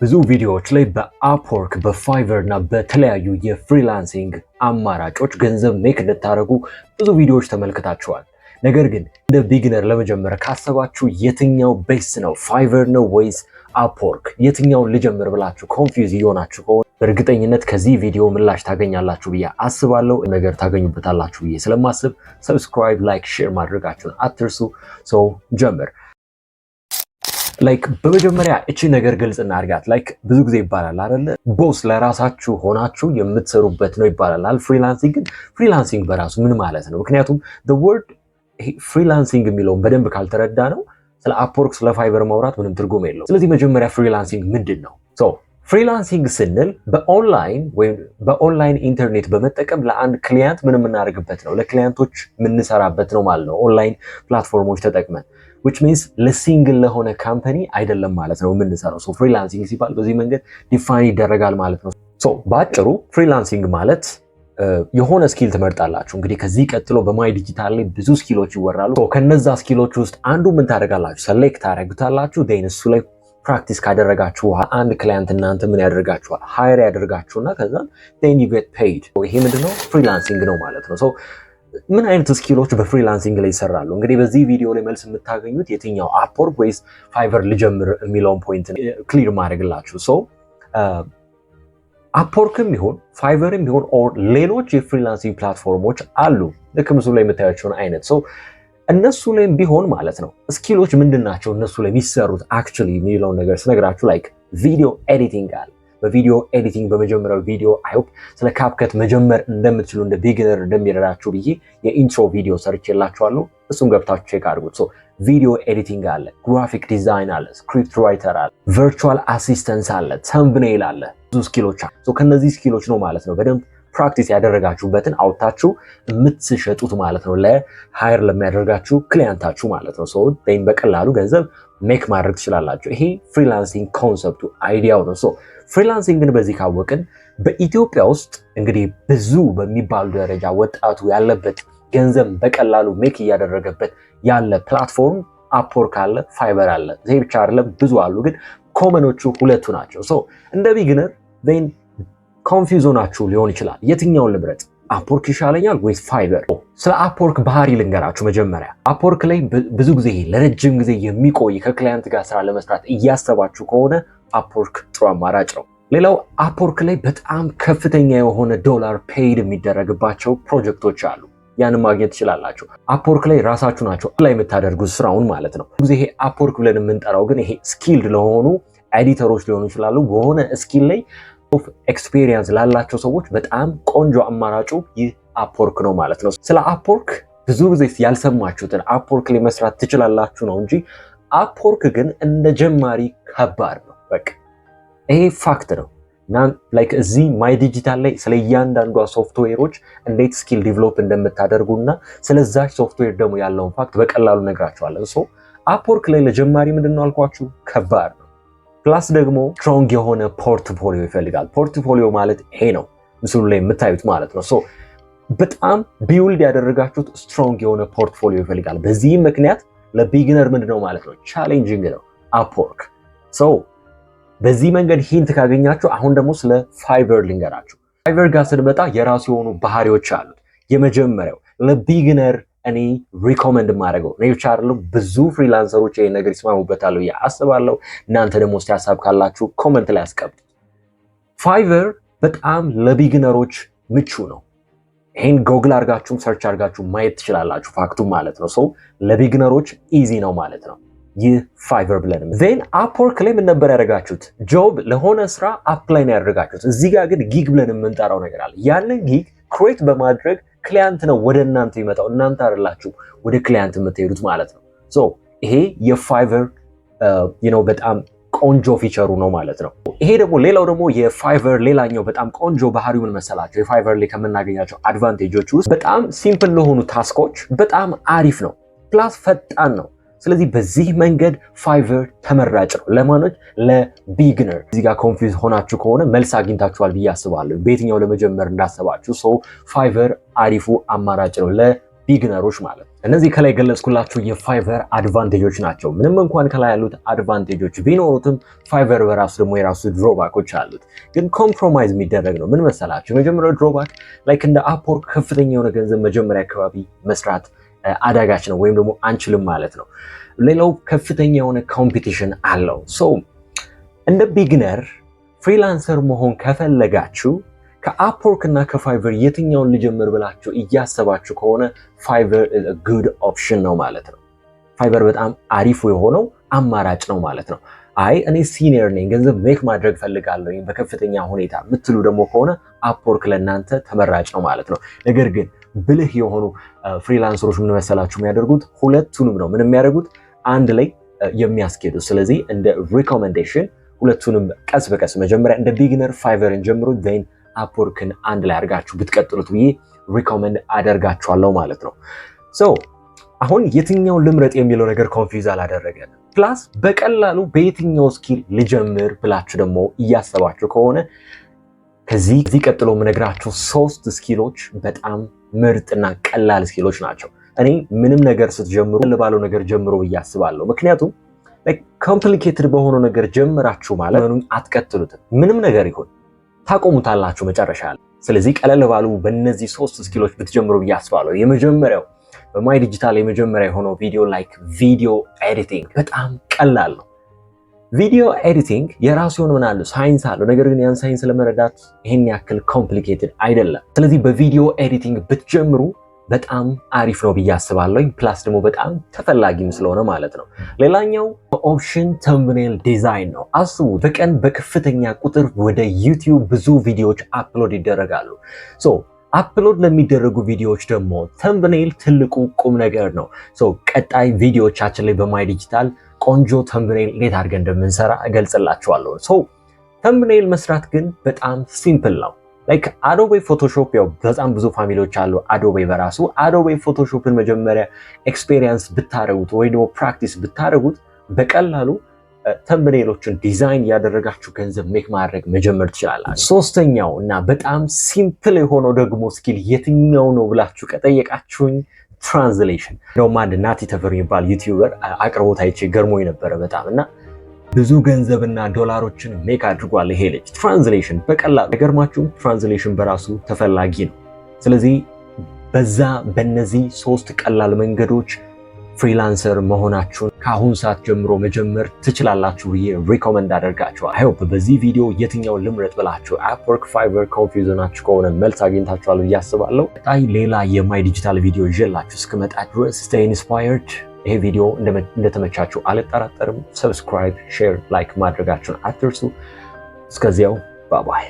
ብዙ ቪዲዮዎች ላይ በአፕወርክ በፋይቨር እና በተለያዩ የፍሪላንሲንግ አማራጮች ገንዘብ ሜክ እንድታደርጉ ብዙ ቪዲዮዎች ተመልክታችኋል። ነገር ግን እንደ ቢግነር ለመጀመር ካሰባችሁ የትኛው ቤስ ነው? ፋይቨር ነው ወይስ አፕወርክ? የትኛውን ልጀምር ብላችሁ ኮንፊውዝ እየሆናችሁ ከሆነ በእርግጠኝነት ከዚህ ቪዲዮ ምላሽ ታገኛላችሁ ብዬ አስባለሁ። ነገር ታገኙበታላችሁ ብዬ ስለማስብ ሰብስክራይብ፣ ላይክ፣ ሼር ማድረጋችሁን አትርሱ። ሰው ጀምር። በመጀመሪያ እቺ ነገር ግልጽ እናድርጋት። ብዙ ጊዜ ይባላል አይደለ? ቦስ ለራሳችሁ ሆናችሁ የምትሰሩበት ነው ይባላል። ፍሪላንሲንግ በራሱ ምን ማለት ነው? ምክንያቱም the word ፍሪላንሲንግ የሚለውን በደንብ ካልተረዳ ነው ስለ አፕወርክ ስለ ፋይቨር ማውራት ምንም ትርጉም የለውም። ስለዚህ መጀመሪያ ፍሪላንሲንግ ምንድን ነው? ፍሪላንሲንግ ስንል በኦንላይን ወይም በኦንላይን ኢንተርኔት በመጠቀም ለአንድ ክሊያንት ምን የምናደርግበት ነው፣ ለክሊያንቶች የምንሰራበት ነው ማለት ነው። ኦንላይን ፕላትፎርሞች ተጠቅመን which means ለሲንግል ለሆነ ካምፓኒ አይደለም ማለት ነው የምንሰራው። ፍሪላንሲንግ ሲባል በዚህ መንገድ ዲፋይን ይደረጋል ማለት ነው። በአጭሩ ፍሪላንሲንግ ማለት የሆነ ስኪል ትመርጣላችሁ። እንግዲህ ከዚህ ቀጥሎ በማይ ዲጂታል ላይ ብዙ ስኪሎች ይወራሉ። ከነዛ ስኪሎች ውስጥ አንዱ ምን ታደርጋላችሁ? ሰሌክት ታደርጉታላችሁ። እሱ ላይ ፕራክቲስ ካደረጋችሁ አንድ ክላይንት እናንተ ምን ያደርጋችኋል? ሃየር ያደርጋችሁና ከዛ then you get paid። ይሄ ምንድነው? ፍሪላንሲንግ ነው ማለት ነው። ምን አይነት ስኪሎች በፍሪላንሲንግ ላይ ይሰራሉ? እንግዲህ በዚህ ቪዲዮ ላይ መልስ የምታገኙት የትኛው አፕወርክ ወይስ ፋይቨር ልጀምር የሚለውን ፖይንት ክሊር ማድረግላችሁ። አፕወርክም ይሁን ፋይቨርም ይሁን ኦር ሌሎች የፍሪላንሲንግ ፕላትፎርሞች አሉ፣ ልክ ምስሉ ላይ የምታያቸውን አይነት እነሱ ላይም ቢሆን ማለት ነው ስኪሎች ምንድን ናቸው እነሱ ላይ የሚሰሩት አክቹዋሊ የሚለውን ነገር ስነግራችሁ ቪዲዮ ኤዲቲንግ አለ። በቪዲዮ ኤዲቲንግ በመጀመሪያው ቪዲዮ አይሆፕ ስለ ካፕከት መጀመር እንደምትችሉ እንደ ቢግነር እንደሚረዳችሁ ብዬ የኢንትሮ ቪዲዮ ሰርቼላችኋለሁ። እሱም ገብታችሁ ቼክ አድርጉት። ቪዲዮ ኤዲቲንግ አለ፣ ግራፊክ ዲዛይን አለ፣ ስክሪፕት ራይተር አለ፣ ቨርቹዋል አሲስተንስ አለ፣ ተምብኔል አለ። ብዙ ስኪሎች አሉ። ከነዚህ ስኪሎች ነው ማለት ነው በደንብ ፕራክቲስ ያደረጋችሁበትን አውጥታችሁ የምትሸጡት ማለት ነው ለሃየር ለሚያደርጋችሁ ክሊያንታችሁ ማለት ነው። በቀላሉ ገንዘብ ሜክ ማድረግ ትችላላችሁ። ይሄ ፍሪላንሲንግ ኮንሰፕቱ አይዲያው ነው። ፍሪላንሲንግን በዚህ ካወቅን በኢትዮጵያ ውስጥ እንግዲህ ብዙ በሚባሉ ደረጃ ወጣቱ ያለበት ገንዘብ በቀላሉ ሜክ እያደረገበት ያለ ፕላትፎርም አፕወርክ አለ፣ ፋይቨር አለ። ይሄ ብቻ አይደለም፣ ብዙ አሉ፣ ግን ኮመኖቹ ሁለቱ ናቸው። እንደ ቢግነር ኮንፊውዝ ሆናችሁ ሊሆን ይችላል። የትኛውን ልምረጥ? አፕወርክ ይሻለኛል ወይስ ፋይቨር? ስለ አፕወርክ ባህሪ ልንገራችሁ። መጀመሪያ አፕወርክ ላይ ብዙ ጊዜ ለረጅም ጊዜ የሚቆይ ከክላይንት ጋር ስራ ለመስራት እያሰባችሁ ከሆነ አፕወርክ ጥሩ አማራጭ ነው። ሌላው አፕወርክ ላይ በጣም ከፍተኛ የሆነ ዶላር ፔይድ የሚደረግባቸው ፕሮጀክቶች አሉ። ያንን ማግኘት ትችላላችሁ። አፕወርክ ላይ ራሳችሁ ናቸው ላይ የምታደርጉት ስራውን ማለት ነው። ብዙ ጊዜ ይሄ አፕወርክ ብለን የምንጠራው ግን ይሄ ስኪልድ ለሆኑ ኤዲተሮች ሊሆኑ ይችላሉ። በሆነ ስኪል ላይ ኤክስፔሪየንስ ላላቸው ሰዎች በጣም ቆንጆ አማራጩ ይህ አፕወርክ ነው ማለት ነው። ስለ አፕወርክ ብዙ ጊዜ ያልሰማችሁትን አፕወርክ ላይ መስራት ትችላላችሁ ነው እንጂ አፕወርክ ግን እንደ ጀማሪ ከባድ ነው። በቃ ይሄ ፋክት ነው። እዚህ ማይ ዲጂታል ላይ ስለ እያንዳንዷ ሶፍትዌሮች እንዴት ስኪል ዲቨሎፕ እንደምታደርጉና ስለዛች ሶፍትዌር ደግሞ ያለውን ፋክት በቀላሉ ነግራችኋለሁ። አፕወርክ ላይ ለጀማሪ ምንድነው አልኳችሁ? ከባድ ነው። ፕላስ ደግሞ ስትሮንግ የሆነ ፖርትፎሊዮ ይፈልጋል። ፖርትፎሊዮ ማለት ይሄ ነው ምስሉ ላይ የምታዩት ማለት ነው። በጣም ቢውልድ ያደረጋችሁት ስትሮንግ የሆነ ፖርትፎሊዮ ይፈልጋል። በዚህም ምክንያት ለቢግነር ምንድነው ማለት ነው ቻሌንጂንግ ነው አፕወርክ። በዚህ መንገድ ሂንት ካገኛችሁ አሁን ደግሞ ስለ ፋይቨር ልንገራችሁ። ፋይቨር ጋር ስንመጣ የራሱ የሆኑ ባህሪዎች አሉት። የመጀመሪያው ለቢግነር እኔ ሪኮመንድ ማድረገው ነው ብቻ አይደለም፣ ብዙ ፍሪላንሰሮች ይሄን ነገር ይስማሙበታል ብዬ አስባለሁ። እናንተ ደግሞ እስቲ ሐሳብ ካላችሁ ኮሜንት ላይ አስቀምጡ። ፋይቨር በጣም ለቢግነሮች ምቹ ነው። ይሄን ጎግል አድርጋችሁም ሰርች አድርጋችሁ ማየት ትችላላችሁ፣ ፋክቱ ማለት ነው። ለቢግነሮች ኢዚ ነው ማለት ነው ይህ ፋይቨር ብለን አፕወርክ ላይ ምን ነበር ያደረጋችሁት? ጆብ ለሆነ ስራ አፕላይ ነው ያደረጋችሁት። እዚህ ጋር ግን ጊግ ብለን የምንጠራው ነገር አለ። ያንን ጊግ ክሬት በማድረግ ክሊያንት ነው ወደ እናንተ ይመጣው፣ እናንተ አይደላችሁ ወደ ክሊያንት የምትሄዱት ማለት ነው። ይሄ የፋይቨር በጣም ቆንጆ ፊቸሩ ነው ማለት ነው። ይሄ ደግሞ ሌላው ደግሞ የፋይቨር ሌላኛው በጣም ቆንጆ ባህሪው ምን መሰላችሁ? የፋይቨር ላይ ከምናገኛቸው አድቫንቴጆች ውስጥ በጣም ሲምፕል ለሆኑ ታስኮች በጣም አሪፍ ነው፣ ፕላስ ፈጣን ነው። ስለዚህ በዚህ መንገድ ፋይቨር ተመራጭ ነው ለማኖች ለቢግነር። እዚህ ጋር ኮንፊውዝ ሆናችሁ ከሆነ መልስ አግኝታችኋል ብዬ አስባለሁ፣ በየትኛው ለመጀመር እንዳሰባችሁ። ፋይቨር አሪፉ አማራጭ ነው ለቢግነሮች ማለት ነው። እነዚህ ከላይ ገለጽኩላችሁ የፋይቨር አድቫንቴጆች ናቸው። ምንም እንኳን ከላይ ያሉት አድቫንቴጆች ቢኖሩትም ፋይቨር በራሱ ደግሞ የራሱ ድሮባኮች አሉት። ግን ኮምፕሮማይዝ የሚደረግ ነው። ምን መሰላችሁ? የመጀመሪያው ድሮባክ ላይክ እንደ አፕወርክ ከፍተኛ የሆነ ገንዘብ መጀመሪያ አካባቢ መስራት አዳጋች ነው ወይም ደግሞ አንችልም ማለት ነው። ሌላው ከፍተኛ የሆነ ኮምፒቲሽን አለው። ሶ እንደ ቢግነር ፍሪላንሰር መሆን ከፈለጋችሁ ከአፕወርክ እና ከፋይቨር የትኛውን ልጀምር ብላችሁ እያሰባችሁ ከሆነ ፋይቨር ጉድ ኦፕሽን ነው ማለት ነው። ፋይቨር በጣም አሪፉ የሆነው አማራጭ ነው ማለት ነው። አይ እኔ ሲኒየር ነኝ ገንዘብ ሜክ ማድረግ ፈልጋለሁ በከፍተኛ ሁኔታ የምትሉ ደግሞ ከሆነ አፕወርክ ለእናንተ ተመራጭ ነው ማለት ነው። ነገር ግን ብልህ የሆኑ ፍሪላንሰሮች ምን መሰላችሁ የሚያደርጉት ሁለቱንም ነው ምን የሚያደርጉት አንድ ላይ የሚያስኬዱ። ስለዚህ እንደ ሪኮሜንዴሽን ሁለቱንም ቀስ በቀስ መጀመሪያ እንደ ቢግነር ፋይቨርን ጀምሩ ዜን አፕወርክን አንድ ላይ አድርጋችሁ ብትቀጥሉት ብዬ ሪኮመንድ አደርጋችኋለሁ ማለት ነው። ሶ አሁን የትኛውን ልምረጥ የሚለው ነገር ኮንፊውዝ አላደረገን። ፕላስ በቀላሉ በየትኛው ስኪል ልጀምር ብላችሁ ደግሞ እያሰባችሁ ከሆነ ከዚህ ቀጥሎ የምነግራችሁ 3 ስኪሎች በጣም ምርጥና ቀላል ስኪሎች ናቸው። እኔ ምንም ነገር ስትጀምሩ ባለው ነገር ጀምሮ ብዬ አስባለሁ። ምክንያቱም ኮምፕሊኬትድ በሆነው ነገር ጀምራችሁ ማለት አትቀጥሉትም። ምንም ነገር ይሁን ታቆሙታላችሁ መጨረሻ ላይ። ስለዚህ ቀለል ባሉ በእነዚህ 3 ስኪሎች ብትጀምሩ ብዬ አስባለሁ። የመጀመሪያው በማይ ዲጂታል የመጀመሪያ የሆነው ቪዲዮ ኤዲቲንግ በጣም ቀላል ነው። ቪዲዮ ኤዲቲንግ የራሱ የሆነ ምን አለው ሳይንስ አለው። ነገር ግን ያን ሳይንስ ለመረዳት ይሄን ያክል ኮምፕሊኬትድ አይደለም። ስለዚህ በቪዲዮ ኤዲቲንግ ብትጀምሩ በጣም አሪፍ ነው ብዬ አስባለሁ። ፕላስ ደግሞ በጣም ተፈላጊም ስለሆነ ማለት ነው። ሌላኛው ኦፕሽን ተምብኔል ዲዛይን ነው። አስቡ በቀን በከፍተኛ ቁጥር ወደ ዩቲዩብ ብዙ ቪዲዮዎች አፕሎድ ይደረጋሉ። ሶ አፕሎድ ለሚደረጉ ቪዲዮዎች ደግሞ ተምብኔል ትልቁ ቁም ነገር ነው። ሶ ቀጣይ ቪዲዮዎቻችን ላይ በማይ ዲጂታል ቆንጆ ተምብኔል እንዴት አድርገን እንደምንሰራ እገልጽላችኋለሁ። ሶ ተምብኔል መስራት ግን በጣም ሲምፕል ነው። ላይክ አዶቤ ፎቶሾፕ ያው በጣም ብዙ ፋሚሊዎች አሉ። አዶቤ በራሱ አዶቤ ፎቶሾፕን መጀመሪያ ኤክስፔሪየንስ ብታረጉት ወይ ደግሞ ፕራክቲስ ብታረጉት በቀላሉ ተምብኔሎችን ዲዛይን ያደረጋችሁ ገንዘብ ሜክ ማድረግ መጀመር ትችላላችሁ። ሶስተኛው እና በጣም ሲምፕል የሆነው ደግሞ ስኪል የትኛው ነው ብላችሁ ከጠየቃችሁኝ ትራንስሌሽን ነው። አንድ ናቲ ተፈሪ የሚባል ዩቲዩበር አቅርቦት አይቼ ገርሞኝ ነበረ በጣም እና ብዙ ገንዘብና ዶላሮችን ሜክ አድርጓል ይሄ ልጅ። ትራንስሌሽን በቀላሉ ነገርማችሁ ትራንስሌሽን በራሱ ተፈላጊ ነው። ስለዚህ በእነዚህ 3 ቀላል መንገዶች ፍሪላንሰር መሆናችሁን ከአሁን ሰዓት ጀምሮ መጀመር ትችላላችሁ ብዬ ሪኮመንድ አደርጋችኋል። አይ ሆፕ በዚህ ቪዲዮ የትኛውን ልምረጥ ብላችሁ አፕወርክ፣ ፋይቨር ኮንፊውዥናችሁ ከሆነ መልስ አግኝታችኋል ብዬ አስባለሁ። ቀጣይ ሌላ የማይ ዲጂታል ቪዲዮ ይዤላችሁ እስክመጣ ድረስ ስቴይ ኢንስፓየርድ። ይሄ ቪዲዮ እንደተመቻችሁ አልጠራጠርም። ሰብስክራይብ፣ ሼር፣ ላይክ ማድረጋችሁን አትርሱ። እስከዚያው ባባይ።